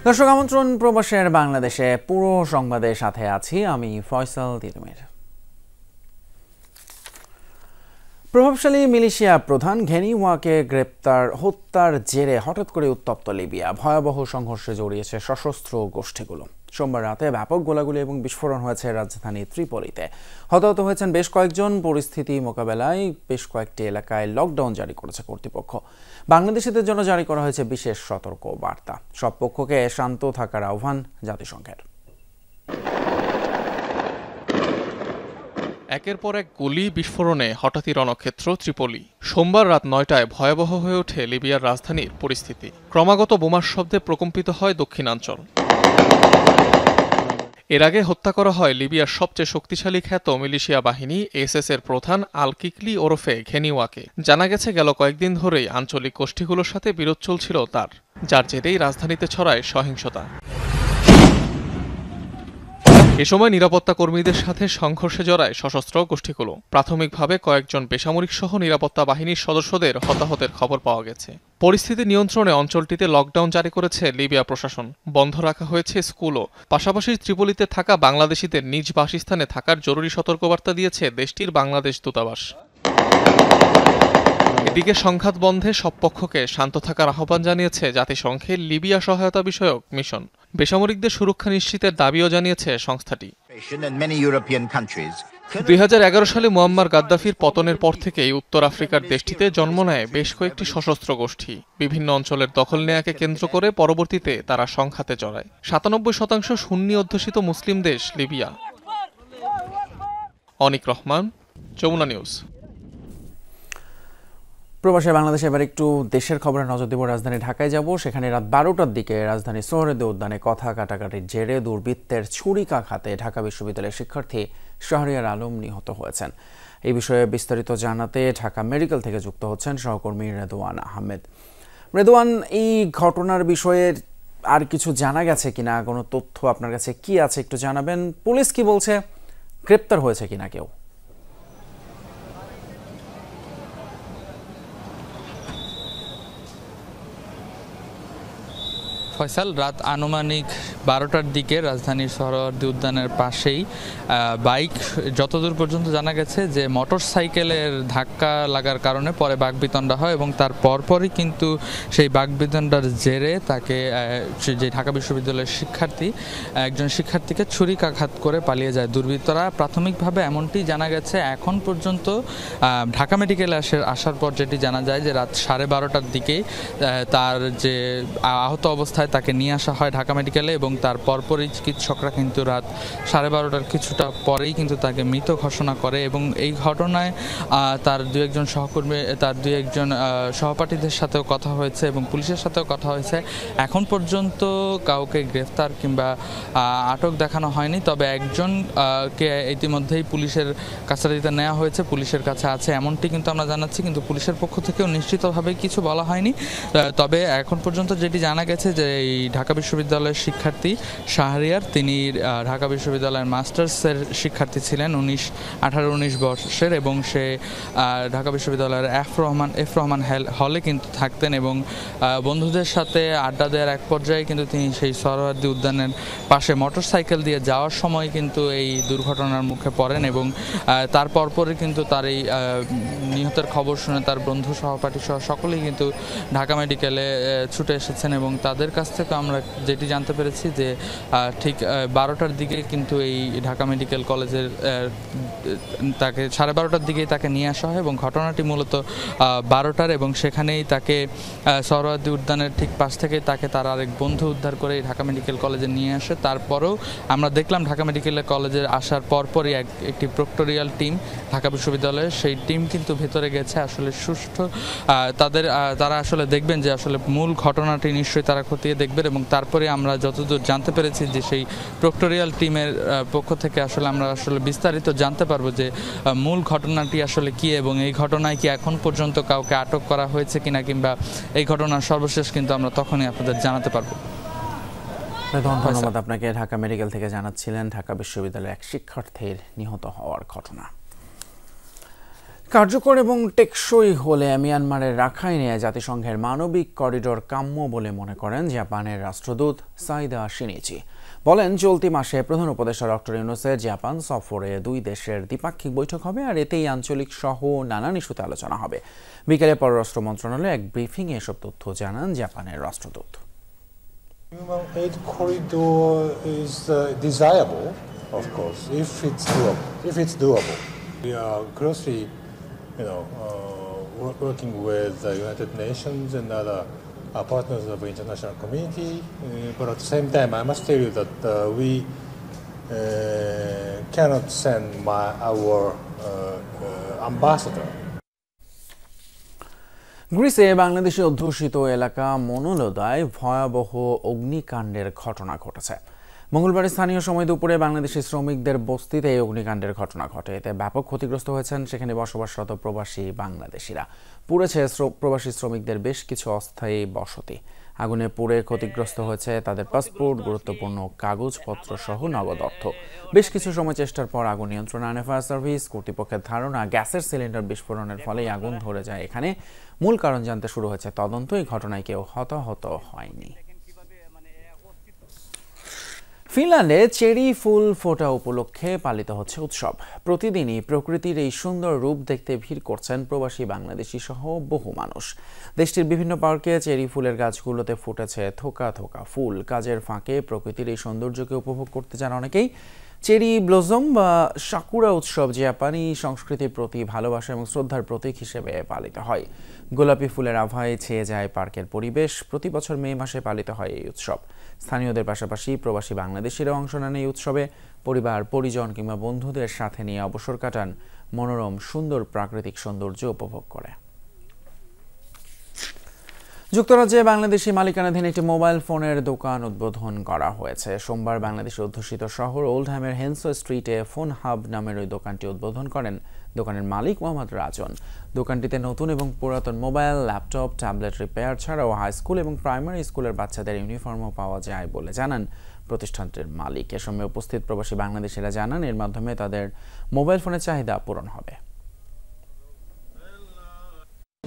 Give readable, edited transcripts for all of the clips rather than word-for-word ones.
দর্শক আমন্ত্রণ প্রবাসের বাংলাদেশে পুরো সংবাদের সাথে আছি আমি ফয়সাল তিতুমির। প্রভাবশালী মিলিশিয়া প্রধান ঘেনি ওয়াকে গ্রেপ্তার হত্যার জেরে হঠাৎ করে উত্তপ্ত লিবিয়া। ভয়াবহ সংঘর্ষে জড়িয়েছে সশস্ত্র গোষ্ঠীগুলো। সোমবার রাতে ব্যাপক গোলাগুলি এবং বিস্ফোরণ হয়েছে রাজধানী ত্রিপলিতে। হতাহত হয়েছেন বেশ কয়েকজন। পরিস্থিতি মোকাবেলায় বেশ কয়েকটি এলাকায় লকডাউন জারি করেছে কর্তৃপক্ষ। বাংলাদেশিদের জন্য জারি করা হয়েছে বিশেষ সতর্ক বার্তা। সব পক্ষকে শান্ত থাকার আহ্বান জাতিসংঘের। একের পর এক গুলি বিস্ফোরণে হঠাৎই রণক্ষেত্র ত্রিপলি। সোমবার রাত ৯টায় ভয়াবহ হয়ে ওঠে লিবিয়ার রাজধানীর পরিস্থিতি। ক্রমাগত বোমার শব্দে প্রকম্পিত হয় দক্ষিণাঞ্চল। এর আগে হত্যা করা হয় লিবিয়ার সবচেয়ে শক্তিশালী খ্যাত মিলিশিয়া বাহিনী এসএস এর প্রধান আল কিকলি ওরফে ঘেনিওয়াকে। জানা গেছে গেল কয়েকদিন ধরেই আঞ্চলিক গোষ্ঠীগুলোর সাথে বিরোধ চলছিল তার, যার জেরেই রাজধানীতে ছড়ায় সহিংসতা। এ সময় নিরাপত্তা কর্মীদের সাথে সংঘর্ষে জড়ায় সশস্ত্র গোষ্ঠীগুলো। প্রাথমিকভাবে কয়েকজন বেসামরিক সহ নিরাপত্তা বাহিনীর সদস্যদের হতাহতের খবর পাওয়া গেছে। পরিস্থিতি নিয়ন্ত্রণে অঞ্চলটিতে লকডাউন জারি করেছে লিবিয়া প্রশাসন। বন্ধ রাখা হয়েছে স্কুলও। পাশাপাশি ত্রিপলিতে থাকা বাংলাদেশিদের নিজ বাসস্থানে থাকার জরুরি সতর্কবার্তা দিয়েছে দেশটির বাংলাদেশ দূতাবাস। এদিকে সংঘাত বন্ধে সব পক্ষকে শান্ত থাকার আহ্বান জানিয়েছে জাতিসংঘের লিবিয়া সহায়তা বিষয়ক মিশন। বেসামরিকদের সুরক্ষা নিশ্চিতের দাবিও জানিয়েছে সংস্থাটি। ২০১১ সালে মুয়াম্মার গাদ্দাফির পতনের পর থেকেই উত্তর আফ্রিকার দেশটিতে জন্ম নেয় বেশ কয়েকটি সশস্ত্র গোষ্ঠী। বিভিন্ন অঞ্চলের দখল নেয়াকে কেন্দ্র করে পরবর্তীতে তারা সংঘাতে জড়ায়। ৯৭% সুন্নি অধ্যুষিত মুসলিম দেশ লিবিয়া। অনিক রহমান, যমুনা নিউজ। প্রবাসী বাংলাদেশে এবার একটু দেশের খবরে নজর দেব। রাজধানী ঢাকায় যাব। সেখানে রাত ১২টার দিকে রাজধানী সোহরাওয়ার্দী উদ্যানে কথা কাটাকাটির জেরে দুর্বৃত্তের ছুরিকাঘাতে ঢাকা বিশ্ববিদ্যালয়ের শিক্ষার্থী শাহরিয়ার আলম নিহত হয়েছেন। এই বিষয়ে বিস্তারিত জানাতে ঢাকা মেডিকেল থেকে যুক্ত হচ্ছেন সহকর্মী রেদওয়ান আহমেদ। রেদওয়ান, এই ঘটনার বিষয়ে আর কিছু জানা গেছে কিনা? কোনো তথ্য আপনার কাছে কি আছে একটু জানাবেন। পুলিশ কি বলছে? গ্রেপ্তার হয়েছে কিনা কেউ? ফয়সাল, রাত আনুমানিক ১২টার দিকে রাজধানীর সোহরাওয়ার্দী উদ্যানের পাশেই বাইক, যতদূর পর্যন্ত জানা গেছে যে মোটর সাইকেলের ধাক্কা লাগার কারণে পরে বাকবিতণ্ডা হয় এবং তার পরপরই কিন্তু সেই বাকবিতণ্ডার জেরে তাকে, যে ঢাকা বিশ্ববিদ্যালয়ের একজন শিক্ষার্থীকে ছুরিকাঘাত করে পালিয়ে যায় দুর্বৃত্তরা। প্রাথমিকভাবে এমনটি জানা গেছে। এখন পর্যন্ত ঢাকা মেডিকেলে আসার পর যেটি জানা যায় যে রাত 12:30টার দিকে তার যে আহত অবস্থায় তাকে নিয়ে আসা হয় ঢাকা মেডিকেলে এবং তার পরপরই চিকিৎসকরা কিন্তু রাত 12:30টার কিছুটা পরেই কিন্তু তাকে মৃত ঘোষণা করে এবং এই ঘটনায় তার দু একজন সহপাঠীদের সাথেও কথা হয়েছে এবং পুলিশের সাথেও কথা হয়েছে। এখন পর্যন্ত কাউকে গ্রেফতার কিংবা আটক দেখানো হয়নি, তবে একজনকে ইতিমধ্যেই পুলিশের কাস্টাডিতে নেওয়া হয়েছে, পুলিশের কাছে আছে এমনটি কিন্তু আমরা জানাচ্ছি, কিন্তু পুলিশের পক্ষ থেকেও নিশ্চিতভাবে কিছু বলা হয়নি। তবে এখন পর্যন্ত যেটি জানা গেছে যে এই ঢাকা বিশ্ববিদ্যালয়ের শিক্ষার্থী শাহরিয়ার, তিনি ঢাকা বিশ্ববিদ্যালয়ের মাস্টার্সের শিক্ষার্থী ছিলেন, 18-19 বর্ষের, এবং সে ঢাকা বিশ্ববিদ্যালয়ের এফ রহমান হলে কিন্তু থাকতেন এবং বন্ধুদের সাথে আড্ডা দেওয়ার এক পর্যায়ে কিন্তু তিনি সেই সোহরাওয়ার্দী উদ্যানের পাশে মোটরসাইকেল দিয়ে যাওয়ার সময় কিন্তু এই দুর্ঘটনার মুখে পড়েন এবং তার পরপরই কিন্তু তার এই নিহতের খবর শুনে তার বন্ধু সহপাঠী সহ সকলেই কিন্তু ঢাকা মেডিকেলে ছুটে এসেছেন এবং তাদের কাছ থেকে আমরা যেটি জানতে পেরেছি যে ঠিক 12টার দিকে কিন্তু এই ঢাকা মেডিকেল কলেজের তাকে 12:30টার দিকেই তাকে নিয়ে আসা হয় এবং ঘটনাটি মূলত 12টার এবং সেখানেই তাকে সোহরাওয়ার্দী উদ্যানের ঠিক পাশ থেকে তাকে তার আরেক বন্ধু উদ্ধার করে ঢাকা মেডিকেল কলেজে নিয়ে আসে। তারপরেও আমরা দেখলাম ঢাকা মেডিকেল কলেজের আসার পরপরই একটি প্রক্টোরিয়াল টিম ঢাকা বিশ্ববিদ্যালয়ের, সেই টিম কিন্তু ভেতরে গেছে আসলে সুষ্ঠু তারা আসলে দেখবেন যে আসলে মূল ঘটনাটি নিশ্চয়ই তারা খতিয়ে দেখবেন এবং তারপরে আমরা যতদূর জানতে পেরেছি যে সেই প্রক্টোরিয়াল টিমের পক্ষ থেকে আসলে আমরা আসলে বিস্তারিত জানতে পারবো যে মূল ঘটনাটি আসলে কি এবং এই ঘটনায় কি এখন পর্যন্ত কাউকে আটক করা হয়েছে কিনা কিংবা এই ঘটনার সর্বশেষ কিন্তু আমরা তখনই আপনাদের জানাতে পারবো। ধন্যবাদ আপনাকে। ঢাকা মেডিকেল থেকে জানাচ্ছিলেন ঢাকা বিশ্ববিদ্যালয়ের এক শিক্ষার্থীর নিহত হওয়ার ঘটনা। কার্যকর এবং টেকসই হলে মিয়ানমারের রাখাইনে জাতিসংঘের মানবিক করিডোর কাম্য বলে মনে করেন জাপানের রাষ্ট্রদূত সাইদা শিনিচি। বলেন, চলতি মাসে প্রধান উপদেষ্টা ডক্টর ইউনূসের জাপান সফরে দুই দেশের দ্বিপাক্ষিক বৈঠক হবে, আর এতেই আঞ্চলিক সহ নানান ইস্যুতে আলোচনা হবে। বিকেলে পররাষ্ট্র মন্ত্রণালয়ে এক ব্রিফিংয়ে এসব তথ্য জানান জাপানের রাষ্ট্রদূত। Human aid corridor is desirable, of course, if it's doable. We are closely, working with the United Nations and other partners of the international community. But at the same time, I must tell you that we cannot send our ambassador. গ্রিসে Bangladeshi অধ্যুষিত এলাকা মনোলদায় ভয়াবহ অগ্নিকাণ্ডের ঘটনা ঘটেছে। মঙ্গলবার স্থানীয় সময় দুপুরে বাংলাদেশি শ্রমিকদের বস্তিতে এই অগ্নিকাণ্ডের ঘটনা ঘটে। এতে ব্যাপক ক্ষতিগ্রস্ত হয়েছেন সেখানে বসবাসরত প্রবাসী বাংলাদেশিরা। পুড়েছে প্রবাসী শ্রমিকদের বেশ কিছু অস্থায়ী বসতি। আগুনে পুড়ে ক্ষতিগ্রস্ত হয়েছে তাদের পাসপোর্ট, গুরুত্বপূর্ণ কাগজপত্র সহ নগদ অর্থ। বেশ কিছু সময় চেষ্টার পর আগুন নিয়ন্ত্রণে আনে ফায়ার সার্ভিস। কর্তৃপক্ষের ধারণা, গ্যাসের সিলিন্ডার বিস্ফোরণের ফলেই আগুন ধরে যায় এখানে। মূল কারণ জানতে শুরু হয়েছে তদন্ত। এই ঘটনায় কেউ হতাহত হয়নি। ফিনল্যান্ডে চেরি ফুল ফোটা উপলক্ষে পালিত হচ্ছে উৎসব। প্রতিদিনই প্রকৃতির এই সুন্দর রূপ দেখতে ভিড় করছেন প্রবাসী বাংলাদেশি সহ বহু মানুষ। দেশটির বিভিন্ন পার্কে চেরি ফুলের গাছগুলোতে ফুটেছে থোকা থোকা ফুল। কাজের ফাঁকে প্রকৃতির এই সৌন্দর্যকে উপভোগ করতে চান অনেকেই। চেরি ব্লজম বা সাকুরা উৎসব জাপানি সংস্কৃতির প্রতি ভালোবাসা এবং শ্রদ্ধার প্রতীক হিসেবে পালিত হয়। গোলাপি ফুলের আভায় ছেয়ে যায় পার্কের পরিবেশ। প্রতি বছর মে মাসে পালিত হয় এই উৎসব। স্থানীয়দের পাশাপাশি প্রবাসী বাংলাদেশিরাও অংশ নেন এই উৎসবে। পরিবার, পরিজন কিংবা বন্ধুদের সাথে নিয়ে অবসর কাটান, মনোরম সুন্দর প্রাকৃতিক সৌন্দর্য উপভোগ করে। যুক্তরাজ্যে বাংলাদেশি মালিকানাধীন একটি মোবাইল ফোনের দোকান উদ্বোধন করা হয়েছে। সোমবার বাংলাদেশের অধ্যুষিত শহর ওল্ডহ্যামের হেনসো স্ট্রিটে ফোন হাব নামের ওই দোকানটি উদ্বোধন করেন দোকানের মালিক মোহাম্মদ রাজন। দোকানটিতে নতুন এবং পুরাতন মোবাইল, ল্যাপটপ, ট্যাবলেট রিপেয়ার ছাড়াও হাই স্কুল এবং প্রাইমারি স্কুলের বাচ্চাদের ইউনিফর্মও পাওয়া যায় বলে জানান প্রতিষ্ঠানটির মালিক। এ সময় উপস্থিত প্রবাসী বাংলাদেশিরা জানান, এর মাধ্যমে তাদের মোবাইল ফোনের চাহিদা পূরণ হবে।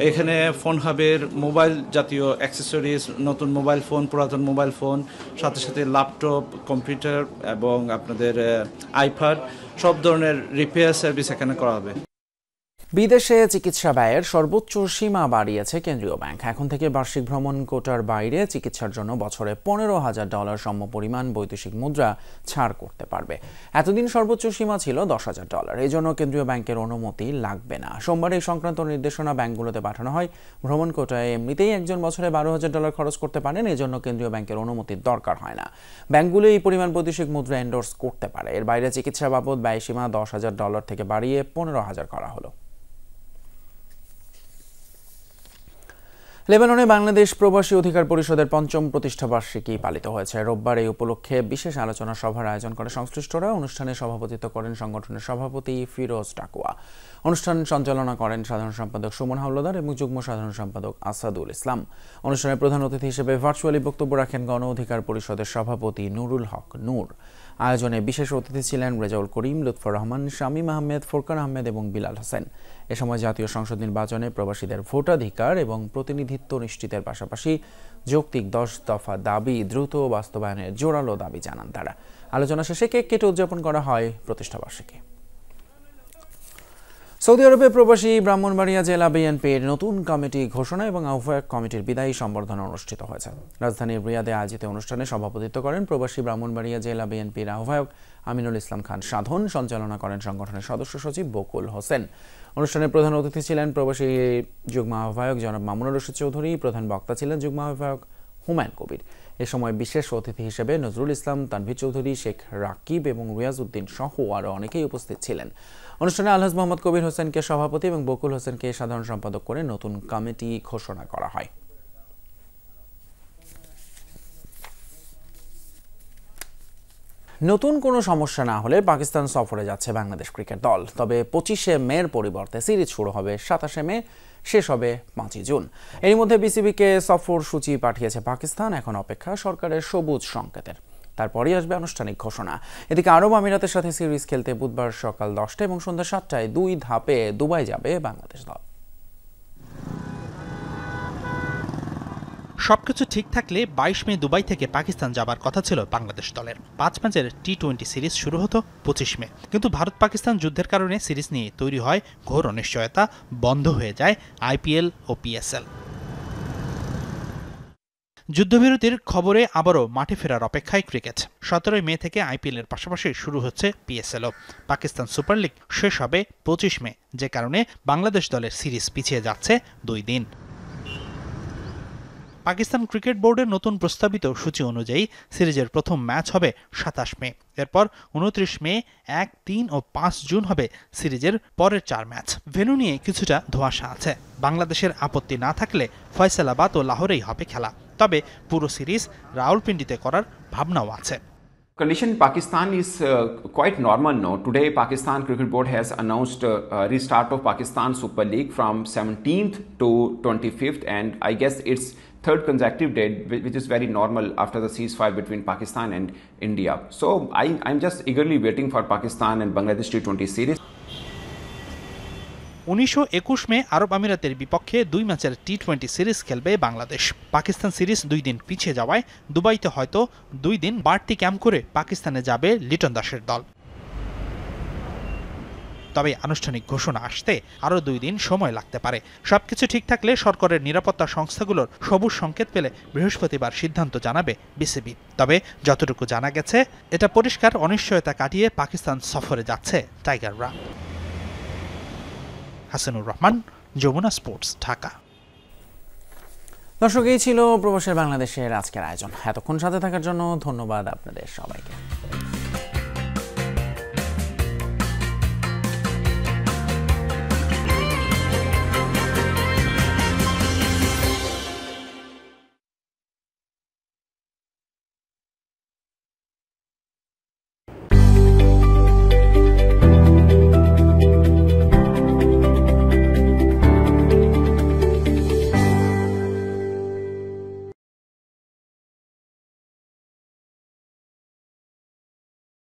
এখানে ফোন হাবের মোবাইল জাতীয় অ্যাক্সেসরিজ, নতুন মোবাইল ফোন, পুরাতন মোবাইল ফোন, সাথে সাথে ল্যাপটপ, কম্পিউটার এবং আপনাদের আইপ্যাড, সব ধরনের রিপেয়ার সার্ভিস এখানে করা হবে। বিদেশে চিকিৎসা ব্যয়ের সর্বোচ্চ সীমা বাড়িয়েছে কেন্দ্রীয় ব্যাংক। এখন থেকে বার্ষিক ভ্রমণ কোটার বাইরে চিকিৎসার জন্য বছরে $15,000 সমপরিমাণ বৈদেশিক মুদ্রা ছাড় করতে পারবে। এতদিন সর্বোচ্চ সীমা ছিল $10,000। এই জন্য কেন্দ্রীয় ব্যাংকের অনুমতি লাগবে না। সোমবার এই সংক্রান্ত নির্দেশনা ব্যাংকগুলোতে পাঠানো হয়। ভ্রমণ কোটায় এমনিতেই একজন বছরে $12,000 খরচ করতে পারেন, এজন্য কেন্দ্রীয় ব্যাংকের অনুমতির দরকার হয় না। ব্যাংকগুলো এই পরিমাণ বৈদেশিক মুদ্রা এন্ডোর্স করতে পারে। এর বাইরে চিকিৎসা বাবদ ব্যয়সীমা $10,000 থেকে বাড়িয়ে $15,000 করা হলো। লেবাননে বাংলাদেশ প্রবাসী অধিকার পরিষদের ৫ম প্রতিষ্ঠাবার্ষিকী পালিত হয়েছে। রোববার এই উপলক্ষে বিশেষ আলোচনা সভার আয়োজন করে সংশ্লিষ্টরা। অনুষ্ঠানে সভাপতিত্ব করেন সংগঠনের সভাপতি ফিরোজ টাকুয়া। অনুষ্ঠান সঞ্চালনা করেন সাধারণ সম্পাদক সুমন হাওলাদার এবং যুগ্ম সাধারণ সম্পাদক আসাদুল ইসলাম। অনুষ্ঠানে প্রধান অতিথি হিসেবে ভার্চুয়ালি বক্তব্য রাখেন গণ অধিকার পরিষদের সভাপতি নুরুল হক নূর। আয়োজনে বিশেষ অতিথি ছিলেন রেজাউল করিম, লুৎফর রহমান, শামীম আহমেদ, ফোরকান আহমেদ এবং বিলাল হোসেন। এ সময় জাতীয় সংসদ নির্বাচনে প্রবাসীদের ভোটাধিকার এবং প্রতিনিধিত্ব নিশ্চিতের পাশাপাশি যৌক্তিক 10 দফা দাবি দ্রুত বাস্তবায়নের জোরালো দাবি জানান তারা। আলোচনা শেষে কেক কেটে উদযাপন করা হয় প্রতিষ্ঠাবার্ষিকী। সৌদি আরবে প্রবাসী ব্রাহ্মণবাড়িয়া জেলা বিএনপির নতুন কমিটি ঘোষণা এবং আহ্বায়ক কমিটির বিদায়ী সম্বর্ধনা অনুষ্ঠিত হয়েছে। রাজধানীর রিয়াদে আয়োজিত অনুষ্ঠানে সভাপতিত্ব করেন প্রবাসী ব্রাহ্মণবাড়িয়া জেলা বিএনপির আহ্বায়ক আমিনুল ইসলাম খান সাধন। সঞ্চালনা করেন সংগঠনের সদস্য সচিব বকুল হোসেন। অনুষ্ঠানে প্রধান অতিথি ছিলেন প্রবাসী যুগ্ম আহ্বায়ক জনাব মামুনুর রশিদ চৌধুরী। প্রধান বক্তা ছিলেন যুগ্ম আহ্বায়ক হুমায়ুন কবির। এ সময় বিশেষ অতিথি হিসেবে নজরুল ইসলাম, তানভীর চৌধুরী, শেখ রাকিব এবং রিয়াজ উদ্দিন সহ আরও অনেকেই উপস্থিত ছিলেন। অনুষ্ঠানে আলহাজ মোহাম্মদ কবির হোসেনকে সভাপতি এবং বকুল হোসেনকে সাধারণ সম্পাদক করে নতুন কমিটি ঘোষণা করা হয়। নতুন কোনো সমস্যা না হলে পাকিস্তান সফরে যাচ্ছে বাংলাদেশ ক্রিকেট দল। তবে 25শে মের পরিবর্তে সিরিজ শুরু হবে 27শে মে, শেষ হবে 5ই জুন। এর মধ্যে বিসিবিকে সফর সূচি পাঠিয়েছে পাকিস্তান। এখন অপেক্ষা সরকারের সবুজ সংকেতের। তারপরেই আসবে আনুষ্ঠানিক ঘোষণা। এদিকে আরব আমিরাতের সাথে সিরিজ খেলতে বুধবার সকাল 10টা এবং সন্ধ্যা 7টায় 2 ধাপে দুবাই যাবে বাংলাদেশ দল। সবকিছু ঠিক থাকলে 22 মে দুবাই থেকে পাকিস্তান যাবার কথা ছিল বাংলাদেশ দলের। 5 ম্যাচের টি-20 সিরিজ শুরু হতো 25 মে, কিন্তু ভারত পাকিস্তান যুদ্ধের কারণে সিরিজ নিয়ে তৈরি হয় ঘোর অনিশ্চয়তা, বন্ধ হয়ে যায় আইপিএল ও পিএসএল। যুদ্ধবিরতির খবরে আবারও মাঠে ফেরার অপেক্ষায় ক্রিকেট। 17 মে থেকে আইপিএলের পাশাপাশি শুরু হচ্ছে পিএসএলও। পাকিস্তান সুপার লিগ শেষ হবে 25 মে, যে কারণে বাংলাদেশ দলের সিরিজ পিছিয়ে যাচ্ছে 2 দিন। পাকিস্তান ক্রিকেট বোর্ডের নতুন প্রস্তাবিত সূচি অনুযায়ী সিরিজের প্রথম ম্যাচ হবে 27 মে, এরপর 29 মে, 1, 3 ও 5 জুন হবে সিরিজের পরের 4 ম্যাচ। ভেন্যু নিয়ে কিছুটা ধোঁয়াশা আছে। বাংলাদেশের আপত্তি না থাকলে ফয়সালাবাদ ও লাহোরেই হবে খেলা, তবে পুরো সিরিজ রাওয়ালপিন্ডিতে করার ভাবনাও আছে। Condition in Pakistan is quite normal now. Today, Pakistan Cricket Board has announced restart of Pakistan Super League from 17th to 25th, and I guess it's third consecutive date, which is very normal after the ceasefire between Pakistan and India. So I'm just eagerly waiting for Pakistan and Bangladesh T20 series. 1921 মে আরব আমিরাতের বিপক্ষে 2 ম্যাচের টি-20 series খেলবে Bangladesh. Pakistan series 2 দিন পিছিয়ে যাওয়ায় দুবাইতে হয়তো 2 দিন বাড়তি ক্যাম্প করে পাকিস্তানে যাবে লিটন দাসের দল। তবে আনুষ্ঠানিক ঘোষণা আসতে আরও 2 দিন সময় লাগতে পারে। সবকিছু ঠিক থাকলে সরকারের নিরাপত্তা সংস্থাগুলোর সবুজ সংকেত পেলে বৃহস্পতিবার সিদ্ধান্ত জানাবে বিসিবি। তবে যতটুকু জানা গেছে, এটা পরিষ্কার অনিশ্চয়তা কাটিয়ে পাকিস্তান সফরে যাচ্ছে টাইগাররা। হাসানুর রহমান, যমুনা স্পোর্টস, ঢাকা। দর্শক, এই ছিল প্রবাসের বাংলাদেশের আজকের আয়োজন। এতক্ষণ সাথে থাকার জন্য ধন্যবাদ আপনাদের সবাইকে।